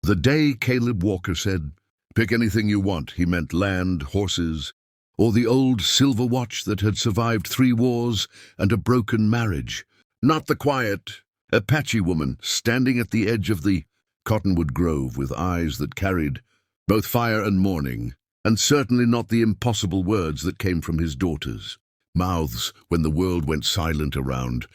The day Caleb Walker said, "Pick anything you want," he meant land, horses, or the old silver watch that had survived 3 wars and a broken marriage. Not the quiet Apache woman standing at the edge of the cottonwood grove with eyes that carried both fire and mourning, and certainly not the impossible words that came from his daughters' mouths when the world went silent around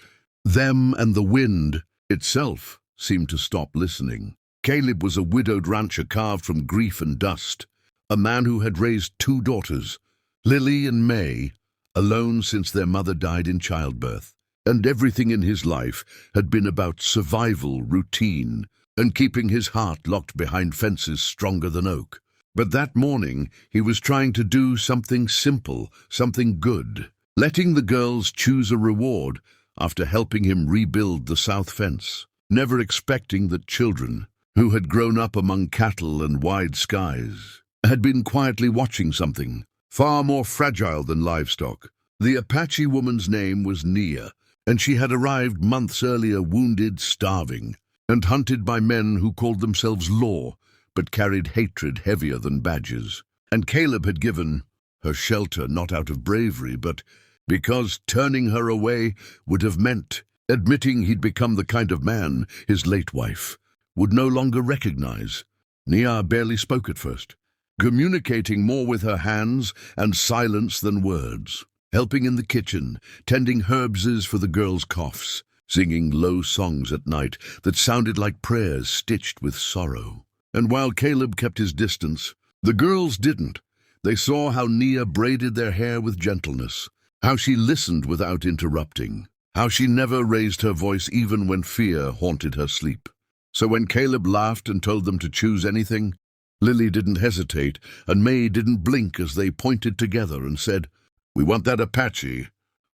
them and the wind itself seemed to stop listening. Caleb was a widowed rancher carved from grief and dust, a man who had raised 2 daughters, Lily and May, alone since their mother died in childbirth, and everything in his life had been about survival, routine, and keeping his heart locked behind fences stronger than oak. But that morning he was trying to do something simple, something good, letting the girls choose a reward after helping him rebuild the south fence, never expecting that children, who had grown up among cattle and wide skies, had been quietly watching something far more fragile than livestock. The Apache woman's name was Nia, and she had arrived months earlier wounded, starving, and hunted by men who called themselves law, but carried hatred heavier than badges. And Caleb had given her shelter not out of bravery, but because turning her away would have meant admitting he'd become the kind of man his late wife would no longer recognize. Nia barely spoke at first, communicating more with her hands and silence than words, helping in the kitchen, tending herbs for the girls' coughs, singing low songs at night that sounded like prayers stitched with sorrow. And while Caleb kept his distance, the girls didn't. They saw how Nia braided their hair with gentleness, how she listened without interrupting, how she never raised her voice even when fear haunted her sleep. So when Caleb laughed and told them to choose anything, Lily didn't hesitate, and May didn't blink as they pointed together and said, "We want that Apache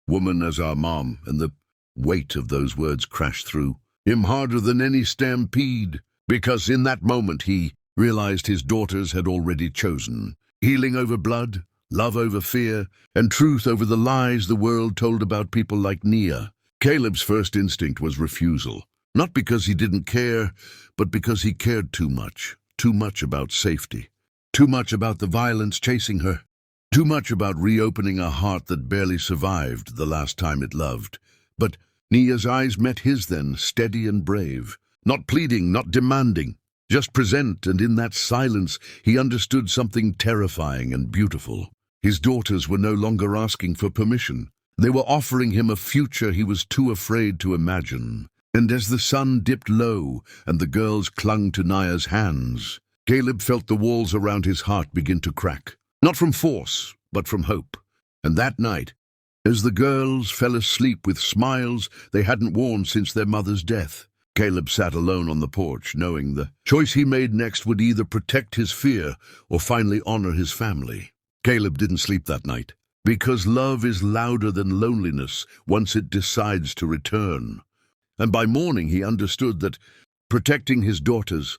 woman as our mom," and the weight of those words crashed through him harder than any stampede, because in that moment he realized his daughters had already chosen healing over blood, love over fear, and truth over the lies the world told about people like Nia. Caleb's first instinct was refusal, not because he didn't care, but because he cared too much about safety, too much about the violence chasing her, too much about reopening a heart that barely survived the last time it loved. But Nia's eyes met his then, steady and brave, not pleading, not demanding, just present, and in that silence he understood something terrifying and beautiful. His daughters were no longer asking for permission. They were offering him a future he was too afraid to imagine. And as the sun dipped low and the girls clung to Nia's hands, Caleb felt the walls around his heart begin to crack, not from force, but from hope. And that night, as the girls fell asleep with smiles they hadn't worn since their mother's death, Caleb sat alone on the porch, knowing the choice he made next would either protect his fear or finally honor his family. Caleb didn't sleep that night, because love is louder than loneliness once it decides to return. And by morning he understood that protecting his daughters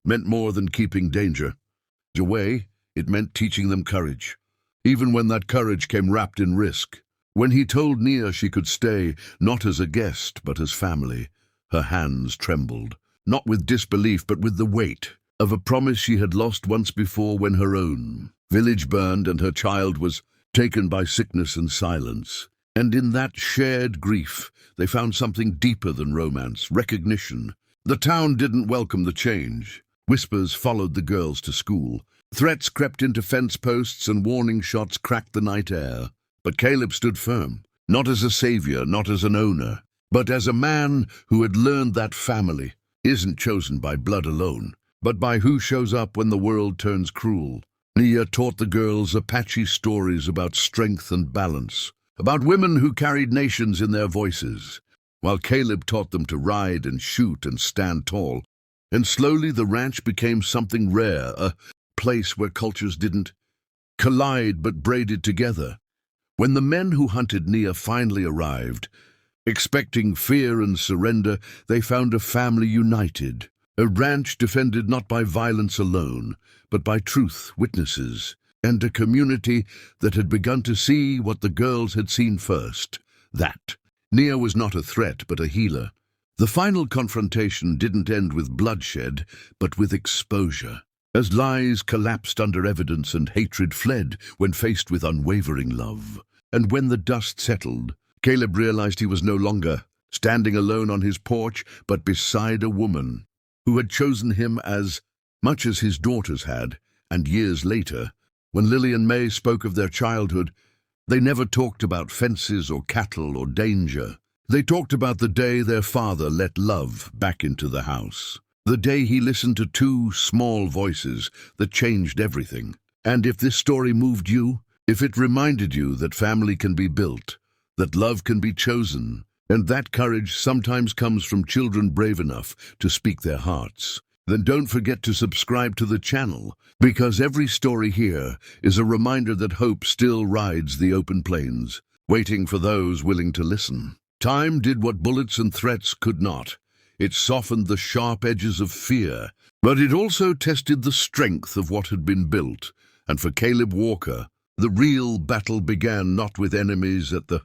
meant more than keeping danger away. It meant teaching them courage, even when that courage came wrapped in risk. When he told Nia she could stay, not as a guest, but as family, her hands trembled, not with disbelief, but with the weight of a promise she had lost once before when her own village burned and her child was taken by sickness and silence. And in that shared grief, they found something deeper than romance, recognition. The town didn't welcome the change. Whispers followed the girls to school. Threats crept into fence posts and warning shots cracked the night air. But Caleb stood firm, not as a savior, not as an owner, but as a man who had learned that family isn't chosen by blood alone, but by who shows up when the world turns cruel. Nia taught the girls Apache stories about strength and balance, about women who carried nations in their voices, while Caleb taught them to ride and shoot and stand tall. And slowly the ranch became something rare, a place where cultures didn't collide but braided together. When the men who hunted Nia finally arrived, expecting fear and surrender, they found a family united, a ranch defended not by violence alone, but by truth, witnesses, and a community that had begun to see what the girls had seen first, that Nia was not a threat but a healer, The final confrontation didn't end with bloodshed, but with exposure. As lies collapsed under evidence and hatred fled when faced with unwavering love. And when the dust settled, Caleb realized he was no longer standing alone on his porch, but beside a woman who had chosen him as much as his daughters had. And years later, when Lily and May spoke of their childhood, they never talked about fences or cattle or danger. They talked about the day their father let love back into the house. The day he listened to two small voices that changed everything. And if this story moved you, if it reminded you that family can be built, that love can be chosen, and that courage sometimes comes from children brave enough to speak their hearts, then don't forget to subscribe to the channel, because every story here is a reminder that hope still rides the open plains, waiting for those willing to listen. Time did what bullets and threats could not. It softened the sharp edges of fear, but it also tested the strength of what had been built. And for Caleb Walker, the real battle began not with enemies at the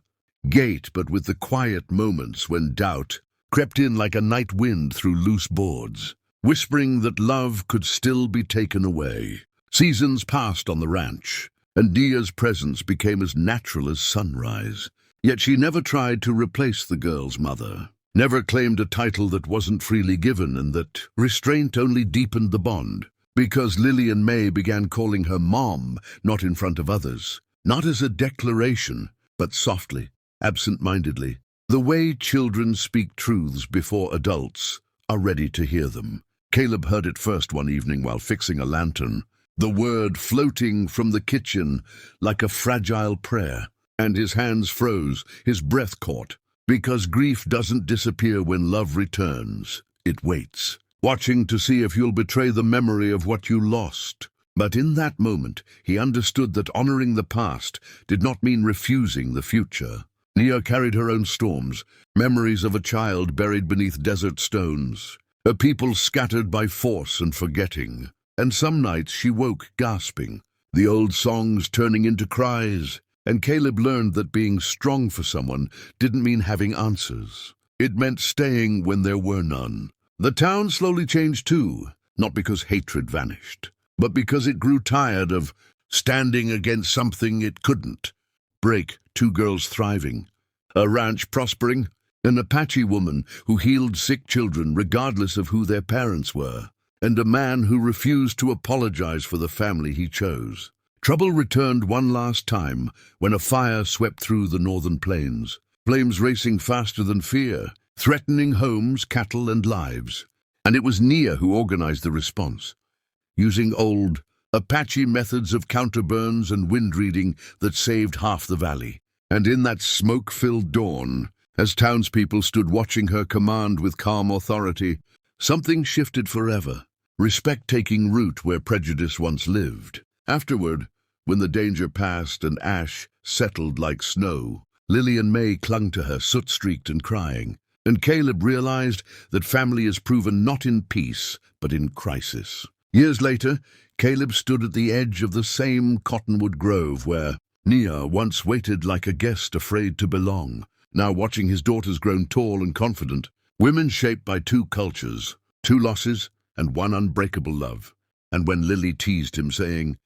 gate, but with the quiet moments when doubt crept in like a night wind through loose boards, whispering that love could still be taken away. Seasons passed on the ranch, and Nia's presence became as natural as sunrise. Yet she never tried to replace the girl's mother, never claimed a title that wasn't freely given, and that restraint only deepened the bond. Because Lily and May began calling her Mom, not in front of others, not as a declaration, but softly, absent-mindedly, the way children speak truths before adults are ready to hear them. Caleb heard it first one evening while fixing a lantern, the word floating from the kitchen like a fragile prayer, and his hands froze, his breath caught, because grief doesn't disappear when love returns. It waits, watching to see if you'll betray the memory of what you lost. But in that moment, he understood that honoring the past did not mean refusing the future. Nia carried her own storms, memories of a child buried beneath desert stones, a people scattered by force and forgetting. And some nights she woke gasping, the old songs turning into cries. And Caleb learned that being strong for someone didn't mean having answers. It meant staying when there were none. The town slowly changed too, not because hatred vanished, but because it grew tired of standing against something it couldn't break. Two girls thriving, a ranch prospering, an Apache woman who healed sick children regardless of who their parents were, and a man who refused to apologize for the family he chose. Trouble returned one last time when a fire swept through the northern plains, flames racing faster than fear, threatening homes, cattle, and lives. And it was Nia who organized the response, using old Apache methods of counterburns and wind reading that saved half the valley. And in that smoke-filled dawn, as townspeople stood watching her command with calm authority, something shifted forever, respect taking root where prejudice once lived. Afterward, when the danger passed and ash settled like snow, Lily and May clung to her, soot-streaked and crying. And Caleb realized that family is proven not in peace, but in crisis. Years later, Caleb stood at the edge of the same cottonwood grove where Nia once waited like a guest afraid to belong, now watching his daughters grown tall and confident, women shaped by two cultures, two losses, and one unbreakable love. And when Lily teased him, saying,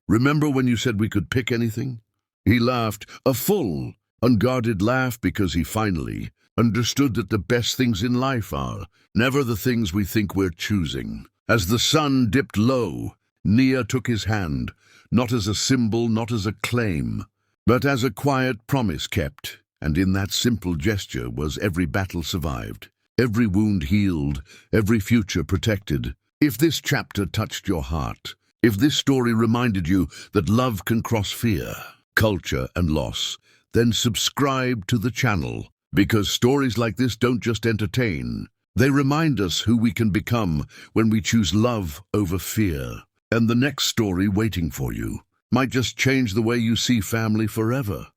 "Remember when you said we could pick anything?" he laughed, a full, unguarded laugh, because he finally understood that the best things in life are never the things we think we're choosing. As the sun dipped low, Nia took his hand, not as a symbol, not as a claim, but as a quiet promise kept. And in that simple gesture was every battle survived, every wound healed, every future protected. If this chapter touched your heart, if this story reminded you that love can cross fear, culture, and loss, then subscribe to the channel, because stories like this don't just entertain. They remind us who we can become when we choose love over fear. And the next story waiting for you might just change the way you see family forever.